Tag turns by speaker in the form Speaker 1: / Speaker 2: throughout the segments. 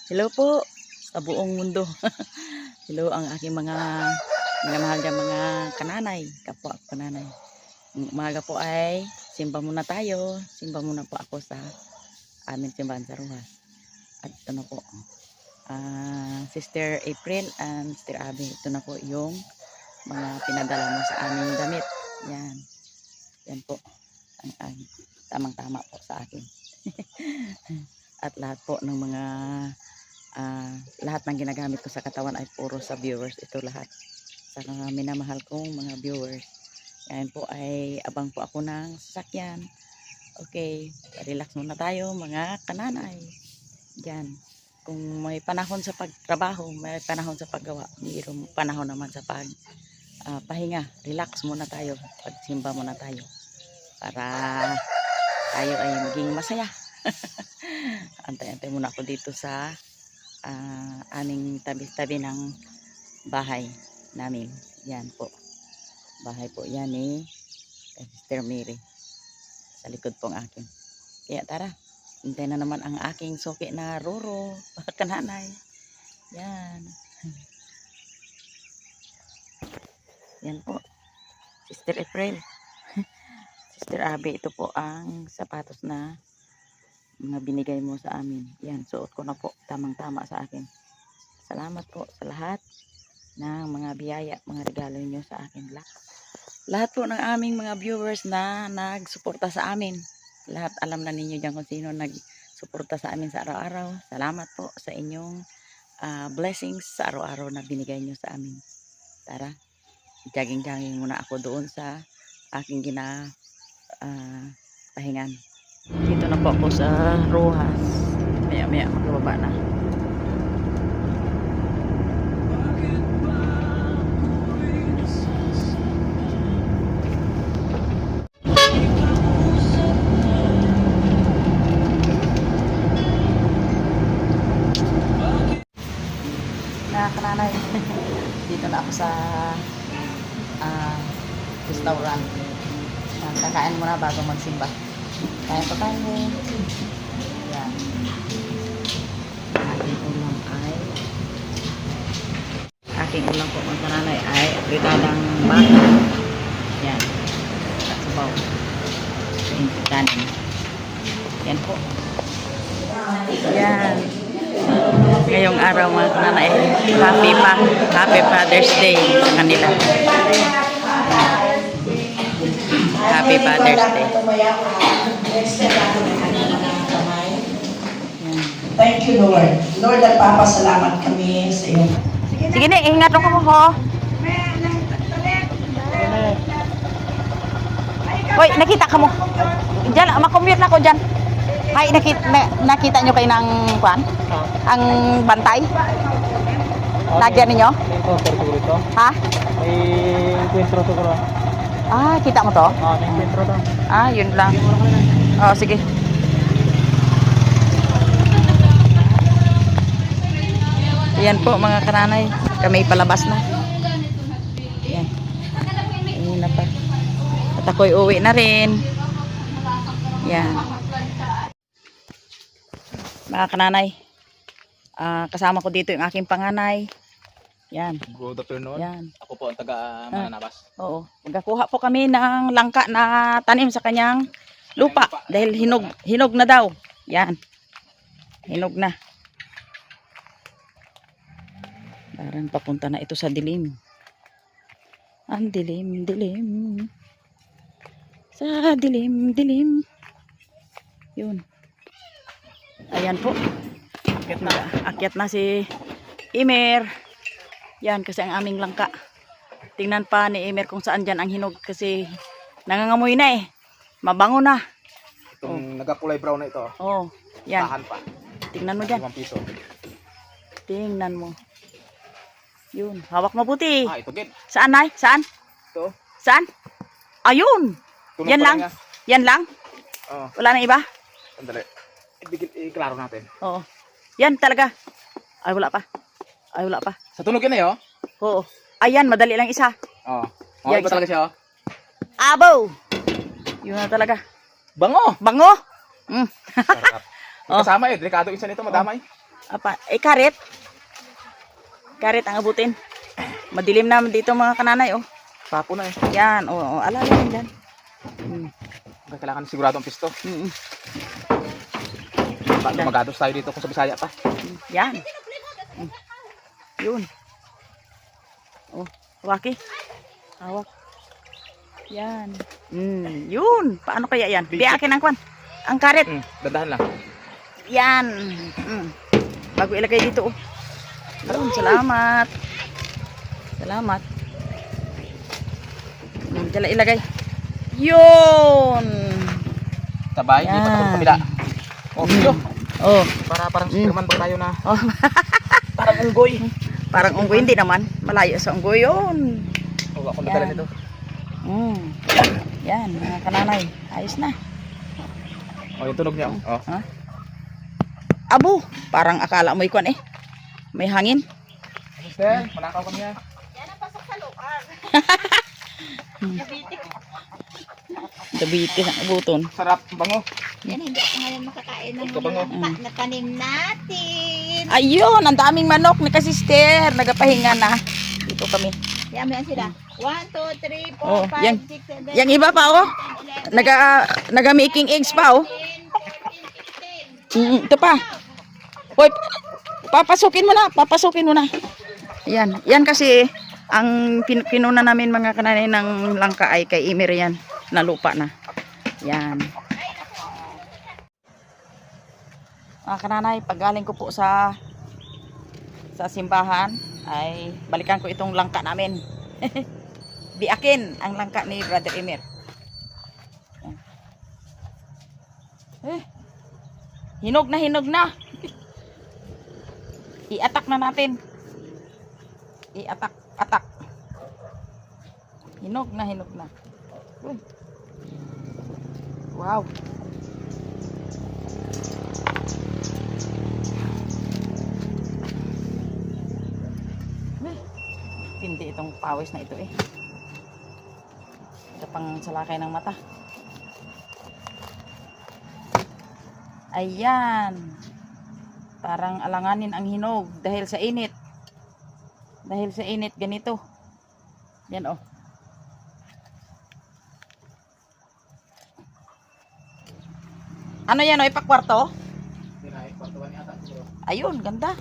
Speaker 1: Hello po sa buong mundo. Hello ang aking mga mahal na mga kananay, kapwa kananay. Umaga po ay simba muna tayo. Simba muna po ako sa aming simbahan sa Rojas. At ito na po, Sister April and Sister Abby. Ito na po yung mga pinadala mo sa aming damit. Yan. Yan po. Ang tamang-tama po sa akin. At lahat po ng mga lahat ng ginagamit ko sa katawan ay puro sa viewers. Ito lahat sa minamahal kong mga viewers. Yan po ay abang po ako ng sasakyan. Okay, relax muna tayo mga kananay. Yan. Kung may panahon sa pagtrabaho, may panahon sa paggawa, mayroong panahon naman sa pahinga. Relax muna tayo, pagsimba muna tayo para tayo ay maging masaya. Antay-antay muna ako dito sa aming tabi-tabi ng bahay namin. Yan po. Bahay po yan ni Sister Mary. Sa likod pong akin. Kaya tara, hintay na naman ang aking suki na Roro. Kananay. Yan. Yan po. Sister April. Sister Abby, ito po ang sapatos na mga binigay mo sa amin. Yan, suot ko na po. Tamang-tama sa akin. Salamat po sa lahat ng mga biyaya, mga regalo niyo sa akin. Lahat po ng aming mga viewers na nagsuporta sa amin. Lahat alam na ninyo dyan kung sino nagsuporta sa amin sa araw-araw. Salamat po sa inyong blessings sa araw-araw na binigay niyo sa amin. Tara, jogging-jogging muna ako doon sa aking pahingan. Dito na po ako sa Rojas. Maya-maya magbaba na. Kananay. Dito na ako sa restaurant. Kakain muna bago magsimba. Kaya pa tayo. Yan. Aking ulam po mga kananay ay pritadang baka. Yan. At sabaw. Kanin. Yan po. Yan. Ngayong araw mga kananay, happy Father's Day sa kanila. Happy Father's Day.
Speaker 2: Thank you, Lord. Lord, nagpapasalamat kami sa iyo.
Speaker 1: Sige na, ingat ako ho. Hoy, nakita ka mo. Diyan, makommute na ako dyan. Hay, nakita nyo kayo ng kwan? Ang bantay? Lagyan ninyo? Ha?
Speaker 3: May encuentro to ko.
Speaker 1: Ah, kita mo to?
Speaker 3: May encuentro to.
Speaker 1: Ah, yun lang. Oh, sige. Ayan po mga kananay. Kami palabas na. Ayan. Ayan na pa. At ako'y uwi na rin. Ayan. Mga kananay. Kasama ko dito yung aking panganay. Yan.
Speaker 3: Good afternoon.
Speaker 1: Yan.
Speaker 3: Ako po ang taga Mananabas.
Speaker 1: Oo. Magkakuha po kami ng langka na tanim sa kanyang lupa. Dahil hinog na daw. Yan. Hinog na. Parang papunta na ito sa dilim. Ang dilim, dilim. Sa dilim, dilim. Yun. Ayan po. Akyat na si Imer. Yan kasi ang aming langka. Tingnan pa ni Imer kung saan dyan ang hinog kasi nangangamoy na eh. Mabango na.
Speaker 3: Itong nagkakulay brown na ito.
Speaker 1: Oh, yan.
Speaker 3: Tahan pa.
Speaker 1: Tingnan mo dyan.
Speaker 3: 5 piso.
Speaker 1: Tingnan mo. Yun. Hawak mabuti.
Speaker 3: Ito din.
Speaker 1: Saan ay? Saan?
Speaker 3: Ito.
Speaker 1: Saan? Ayun.
Speaker 3: Tunog
Speaker 1: Yan
Speaker 3: pa
Speaker 1: lang.
Speaker 3: rin nga.
Speaker 1: Yan lang.
Speaker 3: Oo.
Speaker 1: Wala na iba?
Speaker 3: Sandali. Iklaro natin.
Speaker 1: Oo. Yan talaga. Ay wala pa. Ay wala pa.
Speaker 3: Sa tunog yan eh oh.
Speaker 1: Oo. Ayan, madali lang isa.
Speaker 3: Oo.
Speaker 1: Yan,
Speaker 3: Iba talaga siya oh.
Speaker 1: Abo. Yun na talaga.
Speaker 3: Bango!
Speaker 1: Bango.
Speaker 3: Sarap.
Speaker 1: Oh.
Speaker 3: Kasama eh. Delikado isa nito madamay.
Speaker 1: Apa, karet. Karet ang abutin. Madilim na dito mga kananay, oh.
Speaker 3: Papo na eh.
Speaker 1: Yan, oh, alala yan dyan.
Speaker 3: Kailangan sigurado ang pisto.
Speaker 1: Mm.
Speaker 3: Baka magados tayo dito kung sa Bisaya pa.
Speaker 1: Yan. Yun. Oh, waki. Hawak. Yan. Yun. Paano kaya yan? Di akin ang kwan. Ang karet.
Speaker 3: Dandahan lang.
Speaker 1: Yan. Bago ilagay dito, oh. Ayun, salamat. Salamat. Dala ilagay. Yun.
Speaker 3: Sabay,
Speaker 1: Yan.
Speaker 3: lipat ko sa kabila. Oh, video.
Speaker 1: Oh.
Speaker 3: Parang Superman pa tayo na.
Speaker 1: Oh.
Speaker 3: Parang unggoy.
Speaker 1: Parang unggoy, hindi naman. Malayo sa unggoy yun.
Speaker 3: Oh, ako nadala nito.
Speaker 1: Yan, mga kananay. Ayos na.
Speaker 3: Oh, yung tunog niya. Oh.
Speaker 1: Ha? Abo, parang akala mo ikon eh. May hangin.
Speaker 3: Mister, manakaw kami yan.
Speaker 1: Dabitis ang abuton.
Speaker 3: Sarap, bango.
Speaker 4: Yan, hindi ako ngayon makakain ng
Speaker 3: Kabango.
Speaker 4: mga na tanim natin.
Speaker 1: Ayun, ang daming manok ni kasister. Nagapahinga na. Dito kami.
Speaker 4: Yan, yan sila. 1, 2, 3, 4,
Speaker 1: Oh,
Speaker 4: 5,
Speaker 1: yan.
Speaker 4: 6, 7,
Speaker 1: Yang iba pa oh. Naga making eggs pa oh.
Speaker 4: 14, 15, 16.
Speaker 1: Ito pa. Hoy, papasukin mo na. Yan, yan kasi ang pinuna namin mga kananay ng langka ay kay Imer yan, na lupa na. Yan. Mga kananay, pag galing ko po sa simbahan ay balikan ko itong langka namin. Biakin ang langka ni Brother Imer. Hinog na. I-attack na natin. Attack. Hinog na. Uy. Wow. Tindi itong pawis na ito eh. Ito pang salakay ng mata. Ayan. Parang alanganin ang hinog dahil sa init. Ganito. Yan oh. Ano yan oh, ipakwarto? Ayun, ganda.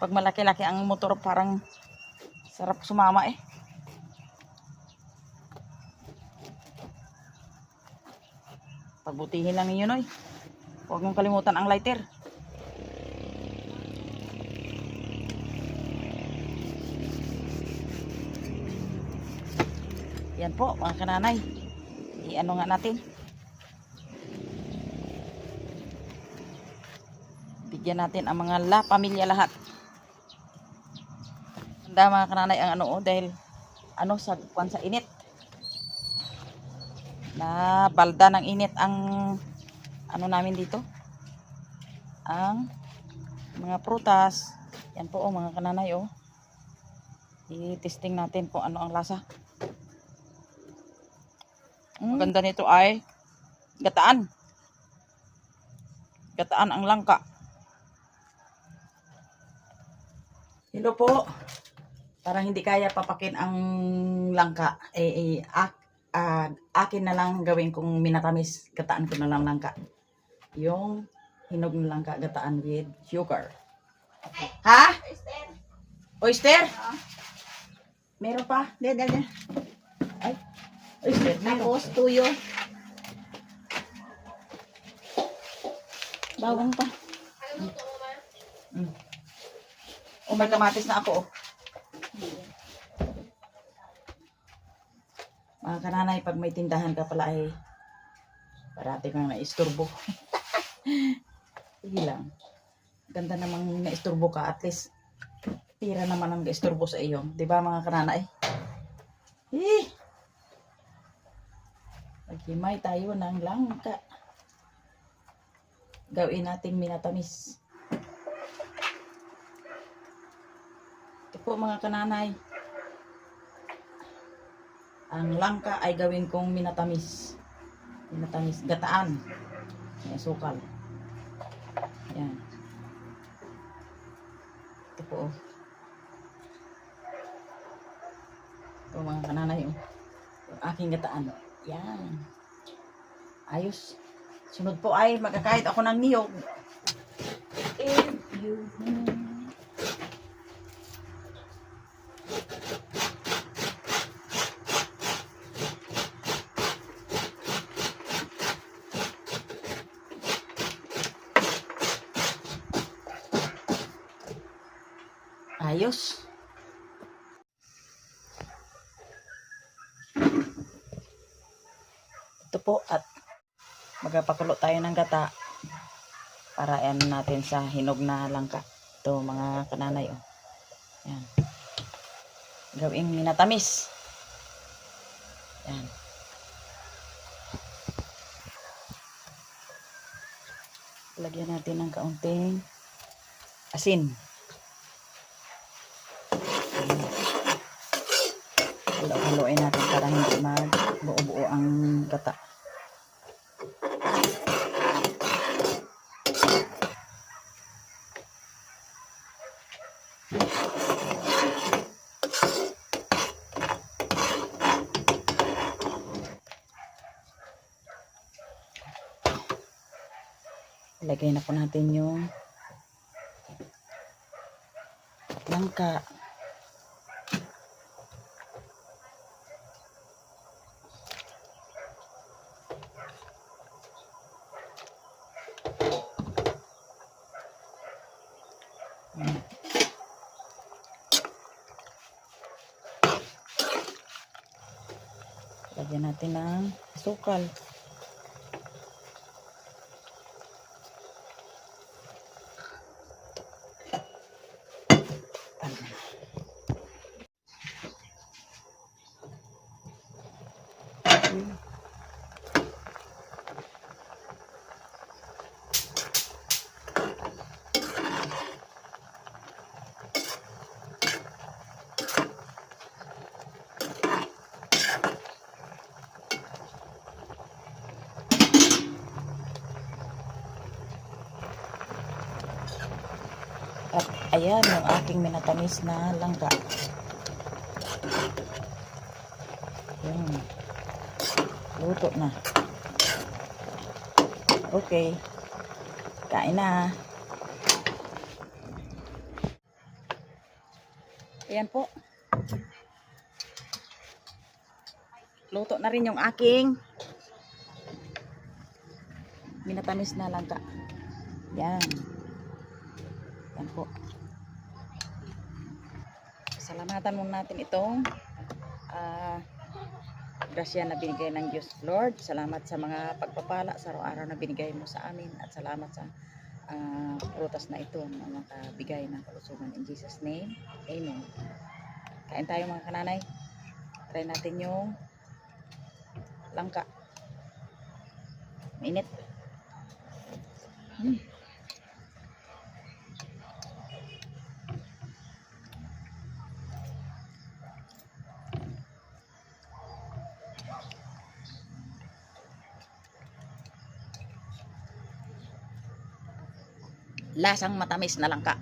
Speaker 1: Pag malaki-laki ang motor parang sarap sumama eh. Pagbutihin lang ninyo noy. Huwag mong kalimutan ang lighter. Yan po mga kananay. I-ano nga natin. Bigyan natin ang mga pamilya lahat. Handa mga kananay ang ano dahil sa kwan sa init. Na balda ng init ang namin dito. Ang mga prutas. Yan po mga kananay I-testing natin kung ano ang lasa. Maganda nito ay gataan. Gataan ang langka. Hello po. Parang hindi kaya papakin ang langka. Akin na lang gawin kong minatamis. Gataan ko na lang langka. Yung hinog ng langka gataan with sugar. Ha? Oyster? Meron pa?
Speaker 4: Dede.
Speaker 1: Ay. Oyster.
Speaker 4: Tapos tuyo.
Speaker 1: Bawang pa. Oh, may kamatis na ako. Mga kananay, pag may tindahan ka pala ay parati kang naisturbo. Sige lang. Ganda namang naisturbo ka. At least, tira naman ang naisturbo sa iyo. Diba mga kananay? Maghimay tayo ng langka. Gawin nating minatamis. Ito po mga kananay. Ang langka ay gawin kong minatamis. Minatamis. Gataan. May sukal. Yan. Ito po. Oh. Ito mga kananay. Oh. Yung aking gataan. Yan. Ayos. Sunod po ay magkakahit ako ng niyog. If you ayos. Ito po at magpapakulo tayo ng gata para natin sa hinog na langka. Ito mga kananay. Oh. Yan. Gawing minatamis. Yan. Lagyan natin ng kaunting asin. Halo-haloin natin para hindi magbuo-buo ang gata. Ilagay na po natin yung langka. Lagyan natin ng asukal. At ayan yung aking minatamis na langka. Ayan. Luto na. Okay. Kain na. Ayan po. Luto na rin yung aking minatamis na langka. Yan. Yan po. Salamatan muna natin itong grasya na binigay ng Diyos. Lord, salamat sa mga pagpapala sa araw-araw na binigay mo sa amin at salamat sa prutas na ito na makabigay ng kalusugan. In Jesus' name, Amen. Kain tayo mga kananay. Try natin yung langka. Mainit. Lasang matamis na langka.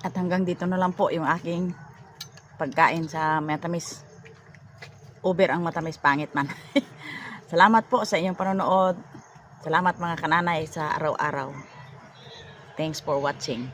Speaker 1: At hanggang dito na lang po yung aking pagkain sa matamis. Uber ang matamis, pangit man. Salamat po sa inyong panonood. Salamat mga kananay sa araw-araw. Thanks for watching.